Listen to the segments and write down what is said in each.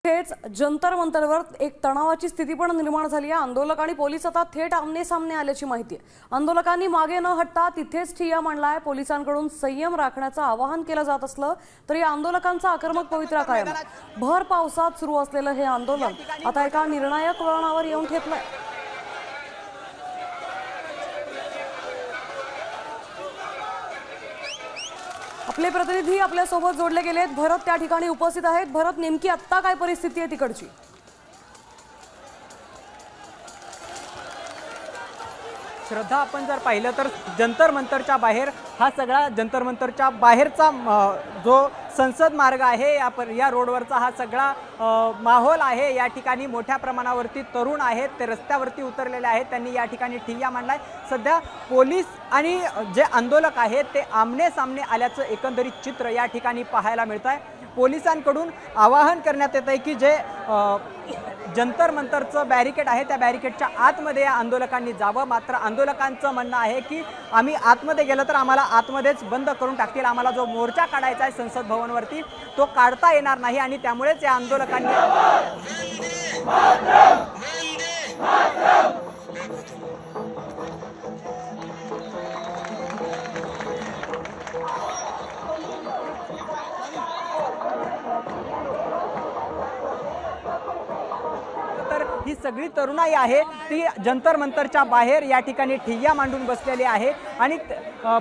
थेट जंतर मंतरवर एक तणावाची स्थिती पण निर्माण झाली आहे। आंदोलक आणि पोलीस आता थेट आमने सामने आल्याची माहिती आहे। आंदोलकांनी मागे न हटता तिथेच ठिय्या मांडलाय। पोलिसांकडून संयम राखण्याचं आवाहन केलं जात असलं तरी आंदोलकांचा आक्रमक पवित्रा कायम आहे। भर पावसात सुरू असलेलं हे आंदोलन आता एका निर्णायक वळणावर येऊन ठेपलंय। आपले प्रतिनिधी आपल्या सोबत जोडले गेलेत। भरत त्या ठिकाणी उपस्थित आहेत। भरत, नेमकी आता काय परिस्थिती आहे तिकडची? श्रद्धा, आपण जर पाहिलं तर जंतर मंतरच्या बाहेर हा सगळा जंतर मंतरच्या बाहेरचा जो संसद मार्ग आहे या रोडवरचा हा सगळा माहोल आहे। या ठिकाणी मोठ्या प्रमाणावरती तरुण आहेत, ते रस्त्यावरती उतरलेले आहेत। त्यांनी या ठिकाणी ठिय्या मांडलाय। सध्या पोलीस आणि जे आंदोलक आहेत ते आमने सामने आल्याचं एकंदरीत चित्र या ठिकाणी पाहायला मिळत आहे। पोलिसांकडून आवाहन करण्यात येत आहे की जे जंतर मंतरचं बॅरिकेड आहे त्या बॅरिकेडच्या आतमध्ये या आंदोलकांनी जावं। मात्र आंदोलकांचं म्हणणं आहे की आम्ही आतमध्ये गेलं तर आम्हाला आतमध्येच बंद करून टाकतील। आम्हाला जो मोर्चा काढायचा आहे संसद भवनवरती तो काढता येणार नाही आणि त्यामुळेच या आंदोलकांनी ही सगळी तरुणाई आहे ती जंतर मंतरच्या बाहेर या ठिकाणी ठिय्या मांडून बसलेली आहे आणि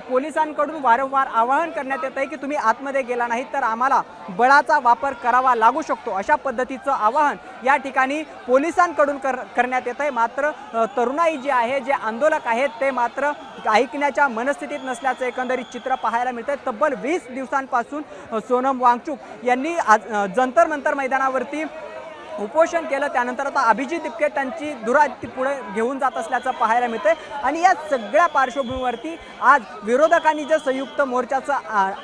पोलिसांकडून वारंवार आवाहन करण्यात येत आहे की तुम्ही आतमध्ये गेला नाही तर आम्हाला बळाचा वापर करावा लागू शकतो। अशा पद्धतीचं आवाहन या ठिकाणी पोलिसांकडून करण्यात येत आहे। मात्र तरुणाई जी आहे, जे आंदोलक आहेत ते मात्र ऐकण्याच्या मनस्थितीत नसल्याचं एकंदरीत चित्र पाहायला मिळतंय। तब्बल 20 दिवसांपासून सोनम वांगचुक यांनी जंतर मंतर मैदानावरती उपोषण केलं। त्यानंतर आता अभिजित दिपके त्यांची दुरात्ती पुढे घेऊन जात असल्याचं पाहायला मिळतंय आणि या सगळ्या पार्श्वभूमीवरती आज विरोधकांनी जे संयुक्त मोर्चाचं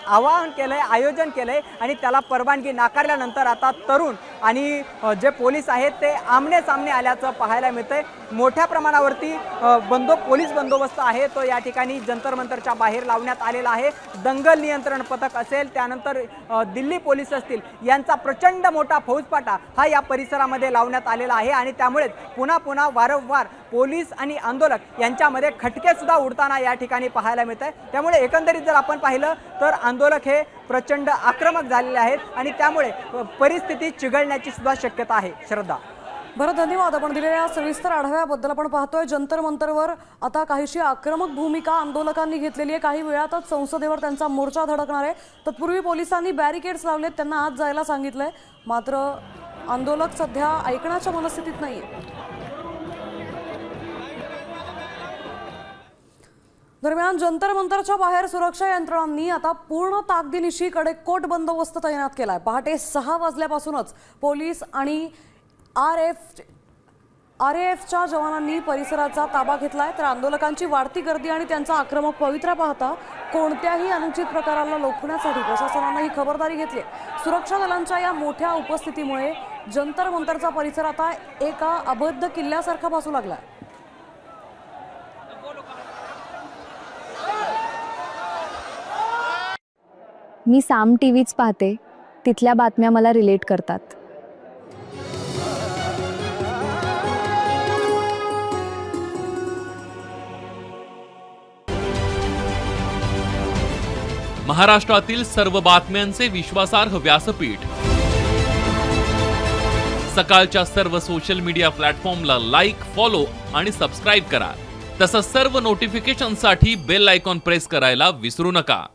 आवाहन केलंय, आयोजन केलंय आणि त्याला परवानगी नाकारल्यानंतर आता तरुण आणि जे पोलीस आहेत ते आमने सामने आल्याचं पाहायला मिळतंय। मोठ्या प्रमाणावरती पोलीस बंदोबस्त आहे तो या ठिकाणी जंतर मंतरच्या बाहेर लावण्यात आलेला आहे। दंगल नियंत्रण पथक असेल, त्यानंतर दिल्ली पोलीस असतील, यांचा प्रचंड मोठा फौजफाटा हा या परिसरामध्ये लावण्यात आलेला आहे आणि त्यामुळे पुन्हा वारंवार पोलीस आणि आंदोलक यांच्यामध्ये खटके सुद्धा उडताना या ठिकाणी पाहायला मिळत आहे। त्यामुळे एकंदरीत जर आपण पाहिलं तर आंदोलक हे प्रचंड आक्रमक झालेले आहेत आणि त्यामुळे परिस्थिती चिघळण्याची सुद्धा शक्यता आहे। श्रद्धा, बरं, धन्यवाद। आपण दिलेल्या सविस्तर आढाव्याबद्दल। आपण पाहतोय जंतर मंतरवर आता काहीशी आक्रमक भूमिका आंदोलकांनी घेतलेली आहे। काही वेळातच संसदेवर त्यांचा मोर्चा धडकणार आहे। तत्पूर्वी पोलिसांनी बॅरिकेड्स लावलेत, त्यांना आत जायला सांगितलंय। मात्र आंदोलक सध्या ऐकण्याच्या मनस्थितीत नाहीये। दरम्यान जंतर मंतरच्या बाहेर सुरक्षा यंत्रणांनी आता पूर्ण ताकदीनिशी कडेकोट बंदोबस्त तैनात केलाय। पहाटे 6 वाजल्यापासूनच पोलीस आणि आरएएफच्या जवानांनी परिसराचा ताबा घेतलाय। तर आंदोलकांची वाढती गर्दी आणि त्यांचा आक्रमक पवित्रा पाहता कोणत्याही अनुचित प्रकाराला रोखण्यासाठी प्रशासनानं ही खबरदारी घेतली। सुरक्षा दलांच्या या मोठ्या उपस्थितीमुळे जंतर मंतरचा परिसर आता एका अबद्ध किल्ल्यासारखा भासू लागलाय। मी साम टीव्हीच पाहते, तिथल्या बातम्या मला रिलेट करतात। महाराष्ट्रातील सर्व बातम्यांचे विश्वासार्ह व्यासपीठ, सकाळच्या सर्व सोशल मीडिया प्लॅटफॉर्मला लाईक, फॉलो आणि सबस्क्राईब करा। तसंच सर्व नोटिफिकेशनसाठी बेल आयकॉन प्रेस करायला विसरू नका।